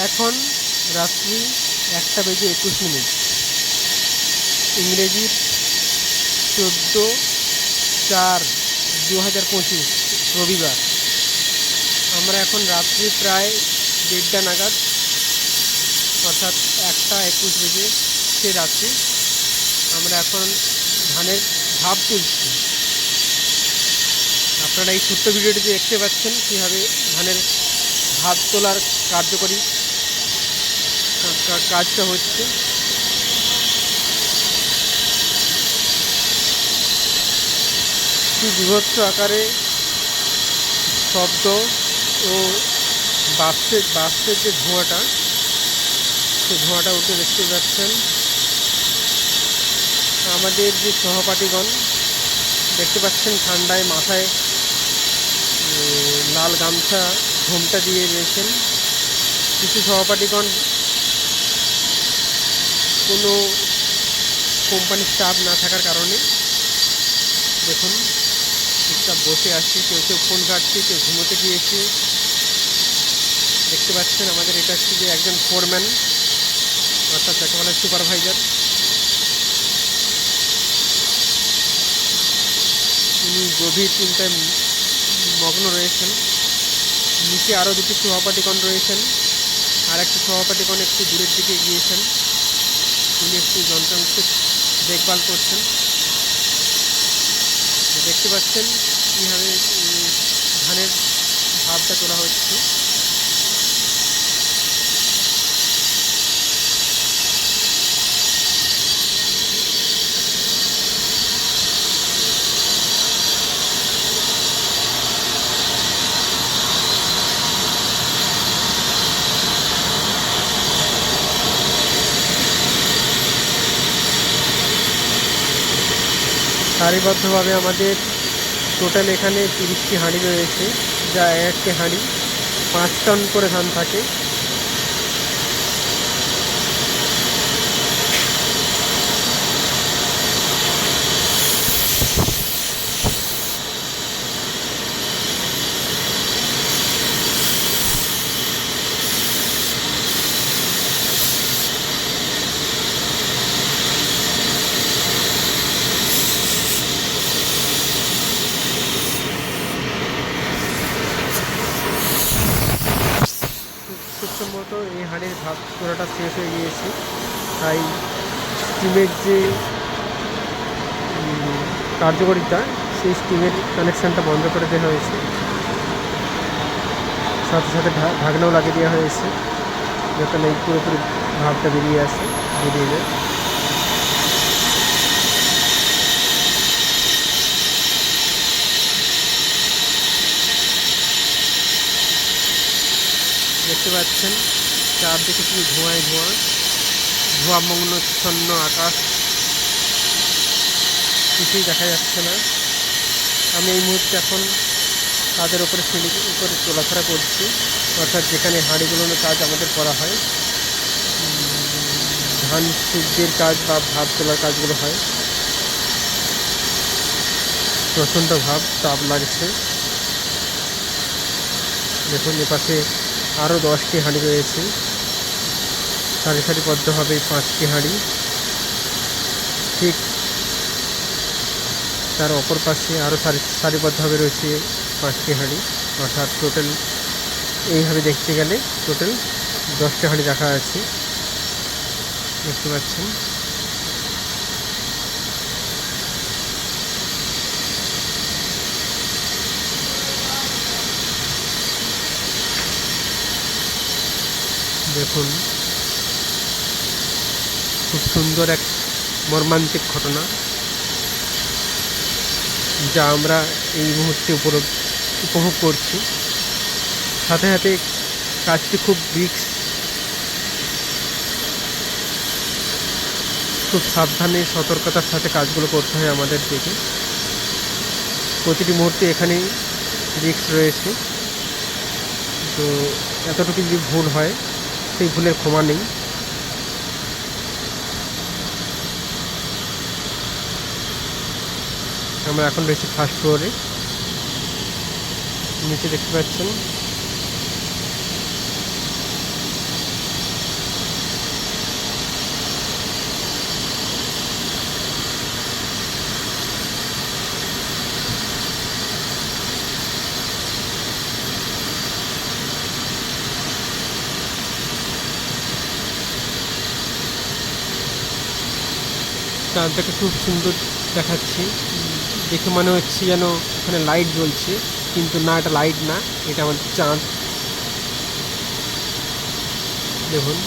এখন রাত্রি 1:21। ইংরেজির 14/4/2025 রবিবার। আমরা এখন রাত্রি প্রায় 1:30 নাগাদ, অর্থাৎ 1:21 সে রাত্রি। আমরা এখন ধানের ভাব তুলছি। আপনারা এই ছোট্ট ভিডিওটি দেখতে পাচ্ছেন কীভাবে ধানের ভাব তোলার কার্যকরী কাজটা হচ্ছে। কি বিভৎস আকারে শব্দ ও বাষ্পের যে ধোঁয়াটা, সেই ধোঁয়াটা উঠে দেখতে পাচ্ছেন। আমাদের যে সহপাঠীগণ দেখতে পাচ্ছেন ঠান্ডায় মাথায় লাল গামছা ঘোমটা দিয়ে রয়েছেন। কিছু সহপাঠীগণ কোনো কোম্পানির স্টাফ না থাকার কারণে দেখুন চুপচাপ বসে আসছে, কেউ কেউ ফোন ঘাটছে, কেউ ঘুমোতে গিয়েছে। দেখতে পাচ্ছেন আমাদের এটা হচ্ছে যে একজন ফোরম্যান, অর্থাৎ যাকে বলে সুপারভাইজার। তিনি গভীর চিন্তায় মগ্ন রয়েছেন। নিচে আরও দুটি সহপাঠীগণ রয়েছেন, আর একটি সহপাঠীগণ একটু দূরের দিকে গিয়েছেন। তিনি একটি যন্ত্রাংশে দেখভাল করছেন। দেখতে পাচ্ছেন কীভাবে ধানের ভাবটা তোলা হচ্ছে। সারিবদ্ধভাবে আমাদের টোটাল এখানে 30টি হাঁড়ি রয়েছে, যা একটি হাঁড়ি 5 টন করে ধান থাকে। খুব সম্ভবত এই হাঁড়ির ভাব তোলাটা শেষ হয়ে গিয়েছে, তাই স্টিমের যে কার্যকারিতা, সেই স্টিমের কানেকশানটা বন্ধ করে দেওয়া হয়েছে। সাথে সাথে ঢাকনাও লাগিয়ে দেওয়া হয়েছে, যাতে এই পুরোপুরি ভাবটা বেরিয়ে যায়। দেখতে পাচ্ছেন চারদিকে শুধু ধোঁয়ামগ্নচ্ছন্ন আকাশ, কিছুই দেখা যাচ্ছে না। আমি এই মুহূর্তে এখন তাদের উপরে সিঁড়ি উপরে চলাফেরা করছি, অর্থাৎ যেখানে হাঁড়িগুলোর কাজ আমাদের করা হয়, ধান শুদ্ধের কাজ বা ভাব তোলার কাজগুলো হয়। প্রচণ্ড তাপ লাগছে। দেখুন এপাশে আরও 10টি হাঁড়ি রয়েছে, সারিবদ্ধভাবে 5টি হাঁড়ি। ঠিক তার অপর পাশে আরও সারিবদ্ধভাবে রয়েছে 5টি হাঁড়ি, অর্থাৎ টোটাল এইভাবে দেখতে গেলে টোটাল 10টি হাঁড়ি রাখা আছে। দেখতে পাচ্ছেন দেখুন খুব সুন্দর এক মর্মান্তিক ঘটনা, যা আমরা এই মুহূর্তে উপভোগ করছি। সাথে সাথে কাজটি খুব খুব সাবধানে সতর্কতার সাথে কাজগুলো করতে হয় আমাদের দিকে। প্রতিটি মুহূর্তে এখানেই রিস্ক রয়েছে, তো এতটুকু যদি ভুল হয় সেই ভুলের ক্ষমা নেই। আমরা এখন রয়েছি ফার্স্ট ফ্লোরে। নিচে দেখতে পাচ্ছেন চাঁদটাকে খুব সুন্দর দেখাচ্ছি। দেখে মনে হচ্ছে যেন এখানে লাইট জ্বলছে, কিন্তু না, এটা লাইট না, এটা আমাদের চাঁদ। দেখুন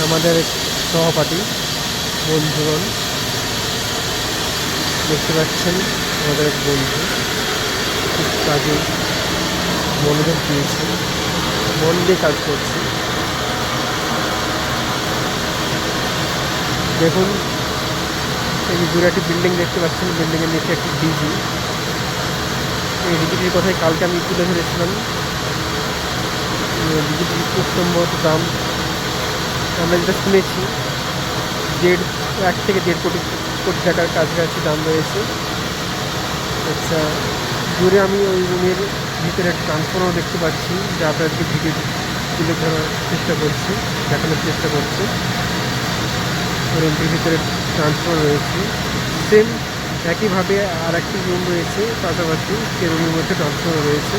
আমাদের সহপাঠী বন্ধুগণ দেখতে পাচ্ছেন, আমাদের এক বন্ধু খুব কাজে মনোযোগ দিয়েছে, মন দিয়ে কাজ করছে। দেখুন এই যে দূরে একটি বিল্ডিং দেখতে পাচ্ছেন, বিল্ডিংয়ের নিচে একটি ডিজি। এই ডিজিটির কথাই কালকে আমি তুলে ধরেছিলাম। ডিজিটির খুব সম্ভবত দাম, আমরা যেটা শুনেছি, 1 থেকে 1.5 কোটি টাকার কাছাকাছি দাম রয়েছে। আচ্ছা, দূরে আমি ওই রুমের ভিতরে একটা ট্রান্সফর্মার দেখতে পাচ্ছি, যা আপনাদেরকে ভিডিও তুলে ধরার চেষ্টা করছি, দেখানোর চেষ্টা করছি। রুমটির ভিতরে ট্রান্সফর্মার রয়েছে, সেম একইভাবে আর একটি রুম রয়েছে পাশাপাশি, সে রুমের মধ্যে ট্রান্সফর্মার রয়েছে।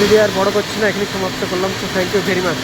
ভিডিও আর বড় করছি না, এখানে সমাপ্ত করলাম। তো থ্যাংক ইউ ভেরি মাচ।